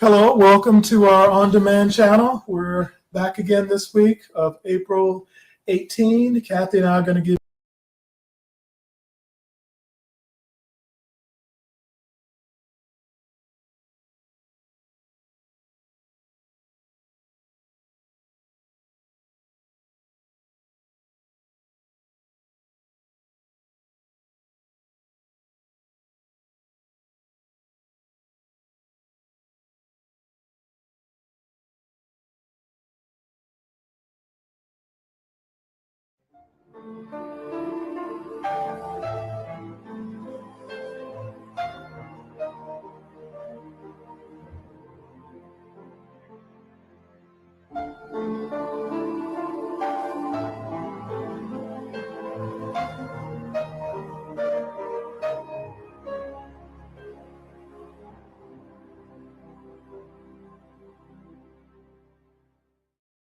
Hello, welcome to our on-demand channel. We're back again this week of April 18. Kathy and I are going to give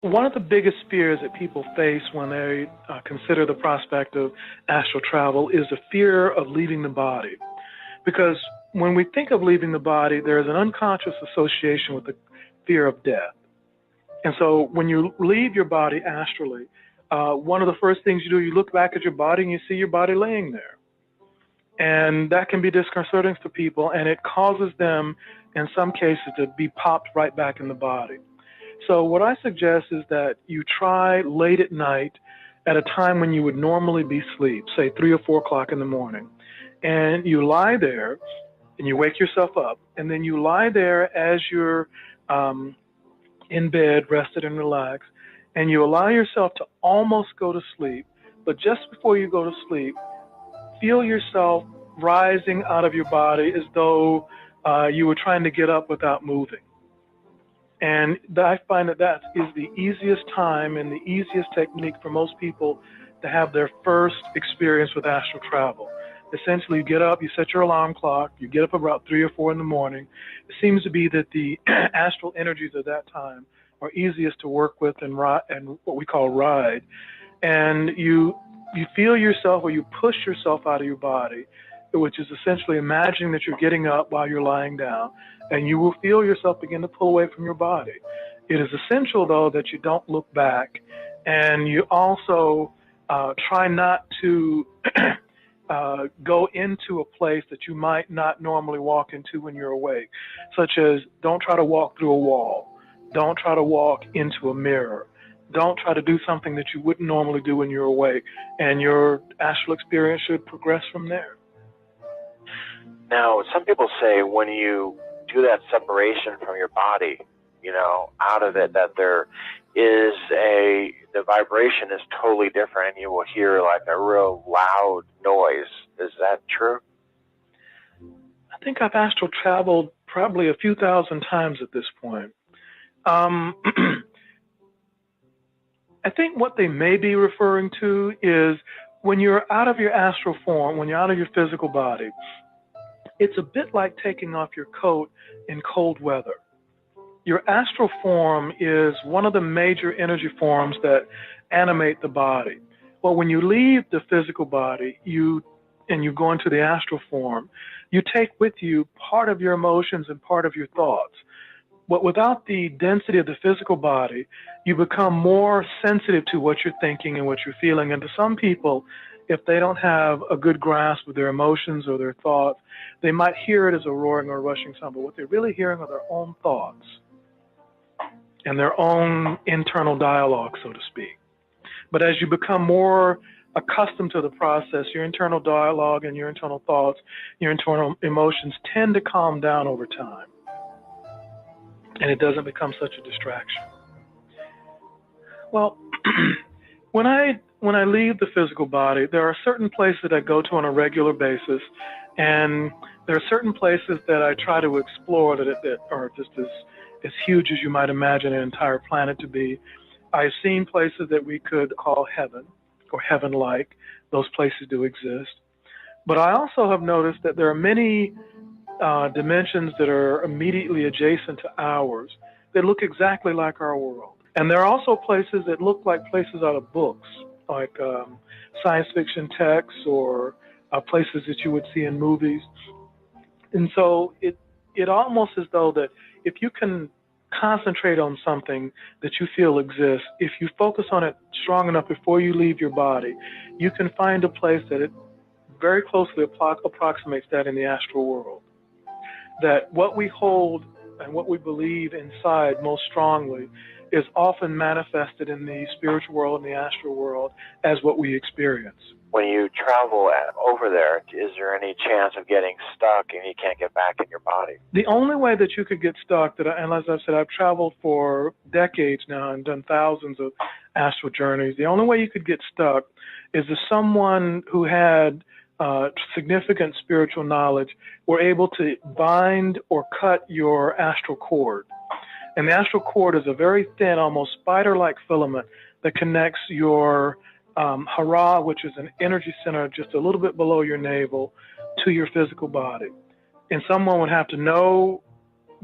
one of the biggest fears that people face when they consider the prospect of astral travel is the fear of leaving the body. Because when we think of leaving the body, there is an unconscious association with the fear of death. And so when you leave your body astrally, one of the first things you do, you look back at your body and you see your body laying there. And that can be disconcerting to people, and it causes them, in some cases, to be popped right back in the body. So what I suggest is that you try late at night at a time when you would normally be asleep, say 3 or 4 o'clock in the morning, and you lie there and you wake yourself up, and then you lie there as you're in bed, rested and relaxed, and you allow yourself to almost go to sleep, but just before you go to sleep, feel yourself rising out of your body as though you were trying to get up without moving. And I find that is the easiest time and the easiest technique for most people to have their first experience with astral travel. Essentially, you get up, you set your alarm clock, you get up about 3 or 4 in the morning. It seems to be that the astral energies of that time are easiest to work with and what we call ride. And you feel yourself, or you push yourself out of your body, which is essentially imagining that you're getting up while you're lying down, and you will feel yourself begin to pull away from your body. It is essential, though, that you don't look back, and you also try not to go into a place that you might not normally walk into when you're awake, such as don't try to walk through a wall, don't try to walk into a mirror, don't try to do something that you wouldn't normally do when you're awake, and your astral experience should progress from there. Now, some people say when you do that separation from your body, out of it, that the vibration is totally different, and you will hear like a real loud noise. Is that true? I think I've astral traveled probably a few thousand times at this point. I think what they may be referring to is when you're out of your astral form, when you're out of your physical body, it's a bit like taking off your coat in cold weather. Your astral form is one of the major energy forms that animate the body. Well, when you leave the physical body, you go into the astral form, you take with you part of your emotions and part of your thoughts. But without the density of the physical body, you become more sensitive to what you're thinking and what you're feeling. And to some people, if they don't have a good grasp of their emotions or their thoughts, they might hear it as a roaring or a rushing sound, but what they're really hearing are their own thoughts and their own internal dialogue, so to speak. But as you become more accustomed to the process, your internal dialogue and your internal thoughts, your internal emotions tend to calm down over time, and it doesn't become such a distraction. Well, when I leave the physical body, there are certain places that I go to on a regular basis, and there are certain places that I try to explore that are just as huge as you might imagine an entire planet to be. I've seen places that we could call heaven or heaven-like. Those places do exist. But I also have noticed that there are many dimensions that are immediately adjacent to ours that look exactly like our world. And there are also places that look like places out of books, like science fiction texts or places that you would see in movies. And so it it almost as though that if you can concentrate on something that you feel exists, if you focus on it strong enough before you leave your body, you can find a place that it very closely approximates that in the astral world. That what we hold and what we believe inside most strongly is often manifested in the spiritual world and the astral world as what we experience. When you travel over there, is there any chance of getting stuck and you can't get back in your body? The only way that you could get stuck, and as I've said, I've traveled for decades now and done thousands of astral journeys. The only way you could get stuck is if someone who had significant spiritual knowledge were able to bind or cut your astral cord. And the astral cord is a very thin, almost spider-like filament that connects your hara, which is an energy center just a little bit below your navel, to your physical body. And someone would have to know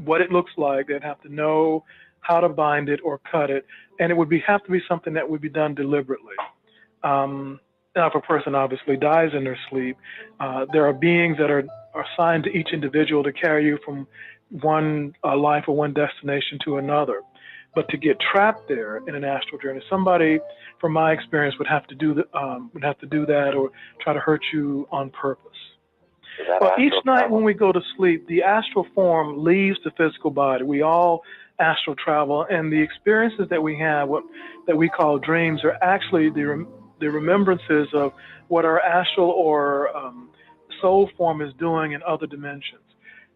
what it looks like. They'd have to know how to bind it or cut it. And it would have to be something that would be done deliberately. Now, if a person obviously dies in their sleep, there are beings that are assigned to each individual to carry you from one life or one destination to another. But to get trapped there in an astral journey, somebody, from my experience, would have to do that or try to hurt you on purpose. Well, each night when we go to sleep, the astral form leaves the physical body. We all astral travel, and the experiences that we have, that we call dreams, are actually the remembrances of what our astral or soul form is doing in other dimensions.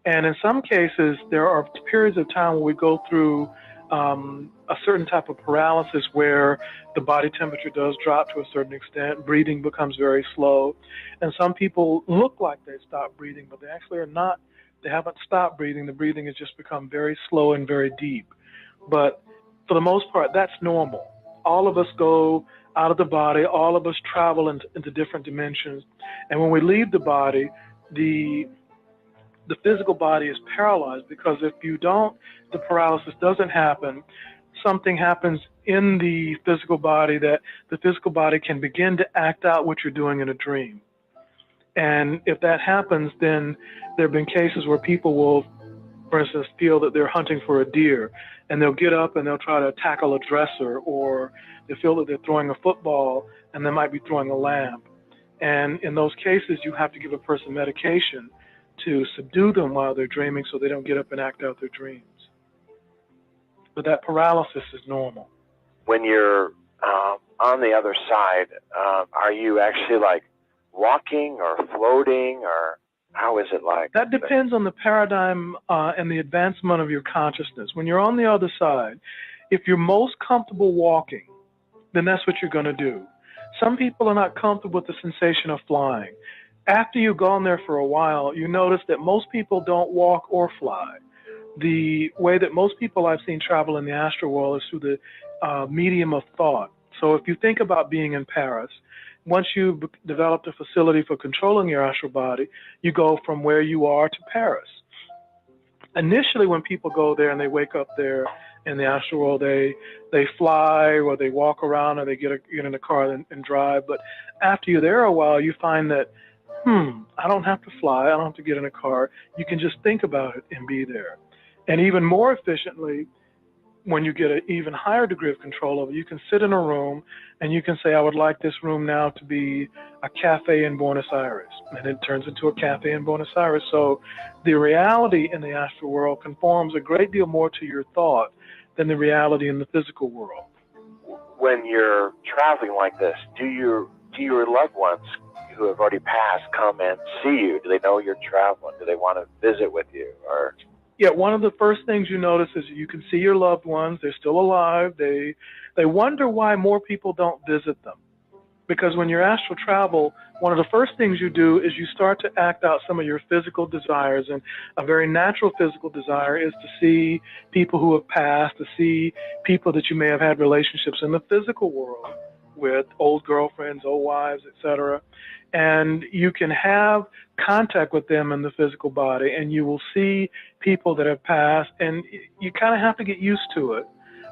And in some cases, there are periods of time where we go through a certain type of paralysis where the body temperature does drop to a certain extent, breathing becomes very slow, and some people look like they stop breathing, but they actually are not. They haven't stopped breathing. The breathing has just become very slow and very deep. But for the most part, that's normal. All of us go out of the body. All of us travel into different dimensions. And when we leave the body, the physical body is paralyzed, because if the paralysis doesn't happen, something happens in the physical body that the physical body can begin to act out what you're doing in a dream. And if that happens, then there have been cases where people will, for instance, feel that they're hunting for a deer, and they'll get up and they'll try to tackle a dresser, or they feel that they're throwing a football and they might be throwing a lamp. And in those cases, you have to give a person medication to subdue them while they're dreaming so they don't get up and act out their dreams. But that paralysis is normal. When you're on the other side, are you actually like walking or floating, or how is it like? That depends on the paradigm and the advancement of your consciousness. When you're on the other side, if you're most comfortable walking, then that's what you're going to do. Some people are not comfortable with the sensation of flying. After you've gone there for a while, you notice that most people don't walk or fly. The way that most people I've seen travel in the astral world is through the medium of thought. So if you think about being in Paris, once you've developed a facility for controlling your astral body, you go from where you are to Paris. Initially, when people go there and they wake up there in the astral world, they fly, or they walk around, or they get in a car and drive. But after you're there a while, you find that, I don't have to fly, I don't have to get in a car. You can just think about it and be there. And even more efficiently, when you get an even higher degree of control over it, you can sit in a room and you can say, I would like this room now to be a cafe in Buenos Aires. And it turns into a cafe in Buenos Aires. So the reality in the astral world conforms a great deal more to your thought than the reality in the physical world. When you're traveling like this, do your loved ones who have already passed come and see you? Do they know you're traveling? Do they want to visit with you? Or yeah, one of the first things you notice is you can see your loved ones. They're still alive. They wonder why more people don't visit them. Because when you're astral travel, one of the first things you do is you start to act out some of your physical desires. And a very natural physical desire is to see people who have passed, to see people that you may have had relationships in the physical world with, old girlfriends, old wives, etc. And you can have contact with them in the physical body, and you will see people that have passed, and you kind of have to get used to it,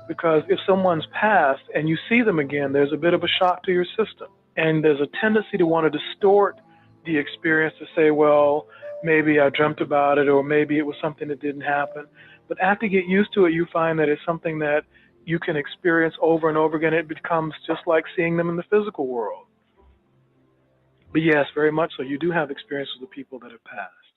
because if someone's passed and you see them again, there's a bit of a shock to your system, and there's a tendency to want to distort the experience to say, well, maybe I dreamt about it, or maybe it was something that didn't happen. But after you get used to it, you find that it's something that you can experience over and over again. It becomes just like seeing them in the physical world. But yes, very much so. You do have experiences with people that have passed.